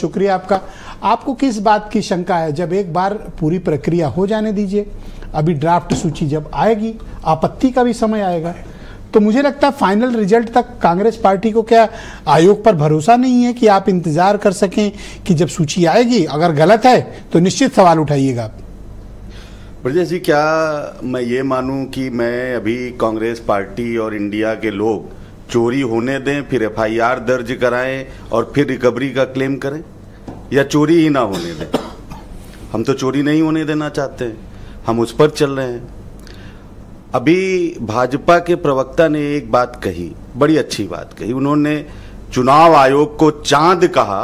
शुक्रिया आपका। आपको किस बात की शंका है? जब एक बार पूरी प्रक्रिया हो जाने दीजिए, अभी ड्राफ्ट सूची जब आएगी, आपत्ति का भी समय आएगा, तो मुझे लगता है फाइनल रिजल्ट तक कांग्रेस पार्टी को क्या आयोग पर भरोसा नहीं है कि आप इंतजार कर सकें कि जब सूची आएगी, अगर गलत है तो निश्चित सवाल उठाइएगा। ब्रजेश जी, क्या मैं ये मानूं कि मैं अभी कांग्रेस पार्टी और इंडिया के लोग चोरी होने दें, फिर एफआईआर दर्ज कराएं और फिर रिकवरी का क्लेम करें, या चोरी ही ना होने दें? हम तो चोरी नहीं होने देना चाहते हैं, हम उस पर चल रहे हैं। अभी भाजपा के प्रवक्ता ने एक बात कही, बड़ी अच्छी बात कही। उन्होंने चुनाव आयोग को चांद कहा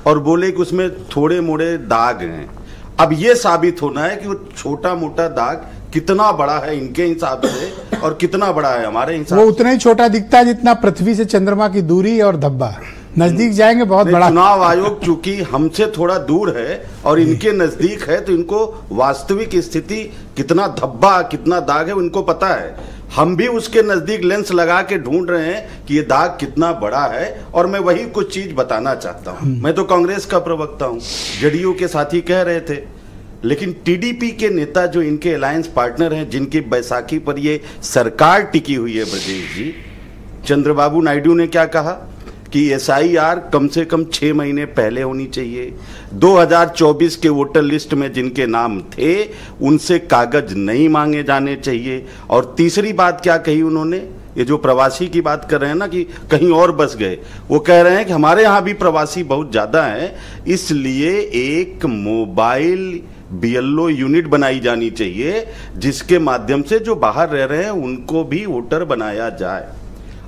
और बोले कि उसमें थोड़े मोड़े दाग हैं। अब ये साबित होना है कि वो छोटा मोटा दाग कितना बड़ा है इनके हिसाब से और कितना बड़ा है हमारे हिसाब से। वो उतना ही छोटा दिखता है जितना पृथ्वी से चंद्रमा की दूरी और धब्बा। नजदीक जाएंगे बहुत बड़ा। चुनाव आयोग चूंकि हमसे थोड़ा दूर है और इनके नजदीक है, तो इनको वास्तविक स्थिति कितना धब्बा कितना दाग है उनको पता है। हम भी उसके नजदीक लेंस लगा के ढूंढ रहे हैं कि ये दाग कितना बड़ा है, और मैं वही कुछ चीज बताना चाहता हूं। मैं तो कांग्रेस का प्रवक्ता हूं, जेडीयू के साथी कह रहे थे, लेकिन टीडीपी के नेता जो इनके अलायंस पार्टनर हैं, जिनकी बैसाखी पर ये सरकार टिकी हुई है, ब्रजेश जी, चंद्रबाबू नायडू ने क्या कहा कि एसआईआर कम से कम 6 महीने पहले होनी चाहिए। 2024 के वोटर लिस्ट में जिनके नाम थे उनसे कागज नहीं मांगे जाने चाहिए। और तीसरी बात क्या कही उन्होंने, ये जो प्रवासी की बात कर रहे हैं ना कि कहीं और बस गए, वो कह रहे हैं कि हमारे यहाँ भी प्रवासी बहुत ज्यादा हैं, इसलिए एक मोबाइल बीएलओ यूनिट बनाई जानी चाहिए जिसके माध्यम से जो बाहर रह रहे हैं उनको भी वोटर बनाया जाए।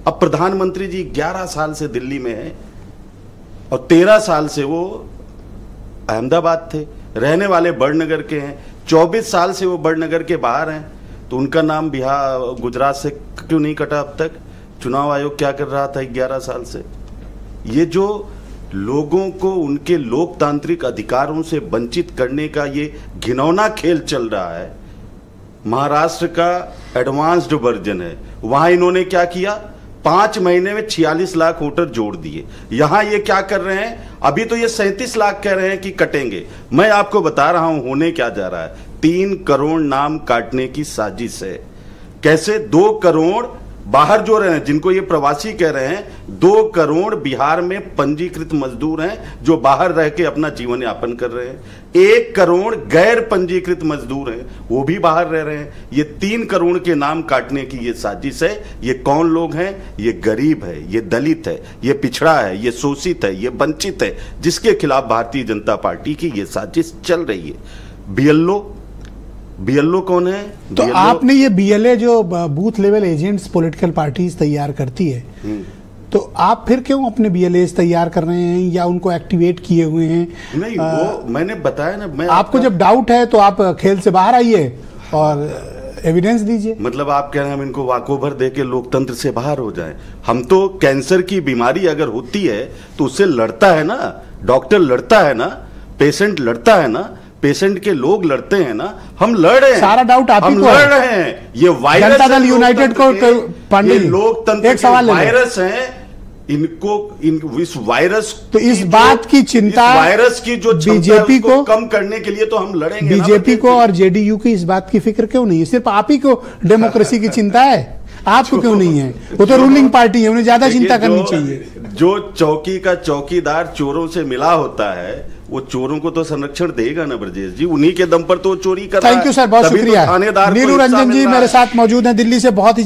अब प्रधानमंत्री जी 11 साल से दिल्ली में हैं और 13 साल से वो अहमदाबाद थे, रहने वाले बड़नगर के हैं, 24 साल से वो बड़नगर के बाहर हैं, तो उनका नाम बिहार गुजरात से क्यों नहीं कटा अब तक? चुनाव आयोग क्या कर रहा था 11 साल से? ये जो लोगों को उनके लोकतांत्रिक अधिकारों से वंचित करने का ये घिनौना खेल चल रहा है, महाराष्ट्र का एडवांस्ड वर्जन है। वहां इन्होंने क्या किया, 5 महीने में 46 लाख वोटर जोड़ दिए। यहां ये क्या कर रहे हैं, अभी तो ये 37 लाख कह रहे हैं कि कटेंगे। मैं आपको बता रहा हूं होने क्या जा रहा है, 3 करोड़ नाम काटने की साजिश है। कैसे? 2 करोड़ बाहर जो रहे हैं, जिनको ये प्रवासी कह रहे हैं, 2 करोड़ बिहार में पंजीकृत मजदूर हैं जो बाहर रह के अपना जीवन यापन कर रहे हैं। 1 करोड़ गैर पंजीकृत मजदूर हैं, वो भी बाहर रह रहे हैं। ये 3 करोड़ के नाम काटने की ये साजिश है। ये कौन लोग हैं? ये गरीब है, ये दलित है, ये पिछड़ा है, ये शोषित है, ये वंचित है, जिसके खिलाफ भारतीय जनता पार्टी की ये साजिश चल रही है। बीएलओ कौन है? तो आपने ये बीएलए जो booth level agents political parties तैयार करती है, तो आप फिर क्यों अपने बीएलए तैयार कर रहे हैं या उनको एक्टिवेट किए हुए हैं? नहीं, वो मैंने बताया ना। मैं आपको जब डाउट है तो आप खेल से बाहर आइए और एविडेंस दीजिए। मतलब आप कह रहे हैं हम इनको वाकोभर दे के लोकतंत्र से बाहर हो जाएं? हम तो कैंसर की बीमारी अगर होती है तो उससे लड़ता है ना, डॉक्टर लड़ता है ना, पेशेंट लड़ता है ना, पेशेंट के लोग लड़ते हैं ना, हम लड़ रहे हैं। सारा डाउट आप ही को लड़ रहे हैं। ये वायरस जनता दल यूनाइटेड को पंडित लोकतंत्र एक सवाल वायरस है, इनको इस वायरस तो इस बात की चिंता, वायरस की जो बीजेपी को कम करने के लिए तो हम लड़ेंगे। बीजेपी को और जेडीयू की इस बात की फिक्र क्यों नहीं है? सिर्फ आप ही को डेमोक्रेसी की चिंता है, आपको क्यों नहीं है? वो तो रूलिंग पार्टी है, उन्हें ज्यादा चिंता करनी चाहिए। जो चौकी का चौकीदार चोरों से मिला होता है, वो चोरों को तो संरक्षण देगा ना ब्रजेश जी, उन्हीं के दम पर तो चोरी कर रहा है। थैंक यू सर, बहुत शुक्रिया। नीलू रंजन जी मेरे साथ मौजूद हैं दिल्ली से, बहुत ही